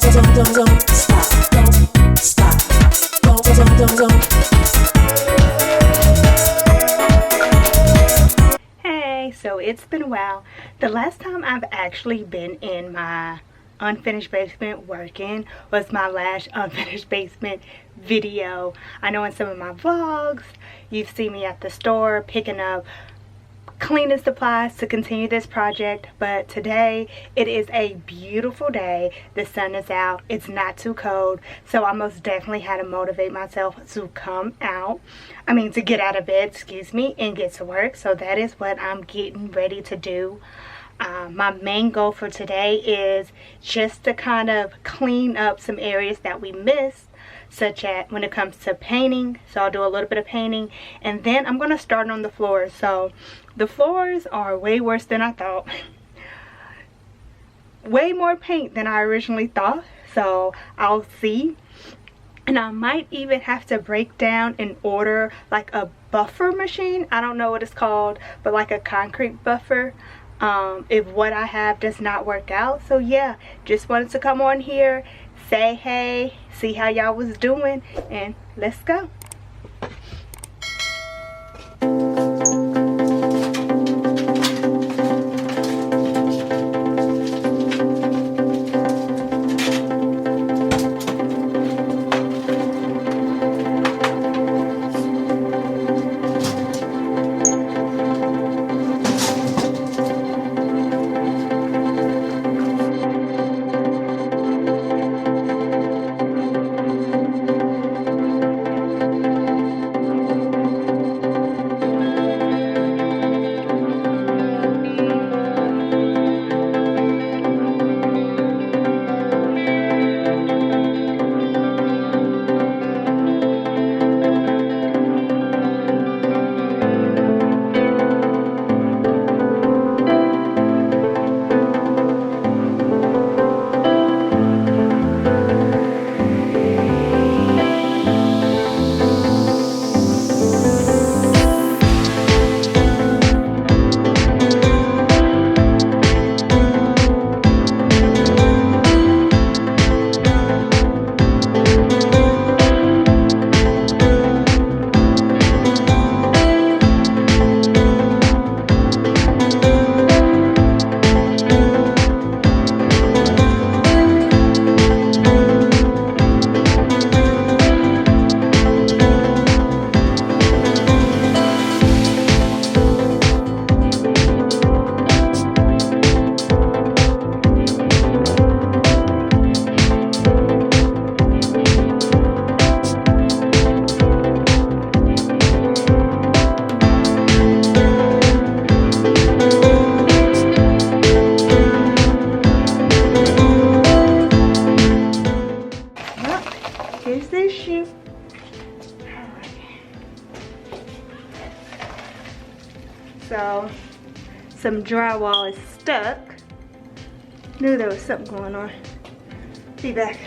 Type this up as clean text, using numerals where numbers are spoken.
Don't stop. Don't stop. Don't. Hey, so it's been a while. The last time I've actually been in my unfinished basement working was my last unfinished basement video. I know in some of my vlogs you've seen me at the store picking up cleaning supplies to continue this project, but today it is a beautiful day. The sun is out, it's not too cold, so I most definitely had to motivate myself to to get out of bed, excuse me, and get to work. So that is what I'm getting ready to do. My main goal for today is just to kind of clean up some areas that we missed, such as when it comes to painting. So I'll do a little bit of painting, and then I'm going to start on the floors. So the floors are way worse than I thought. Way more paint than I originally thought. So I'll see. And I might even have to break down and order like a buffer machine. I don't know what it's called, but like a concrete buffer. If what I have does not work out. So yeah, just wanted to come on here, say hey, see how y'all was doing, and let's go. Here's the issue. So some drywall is stuck. Knew there was something going on. Be back.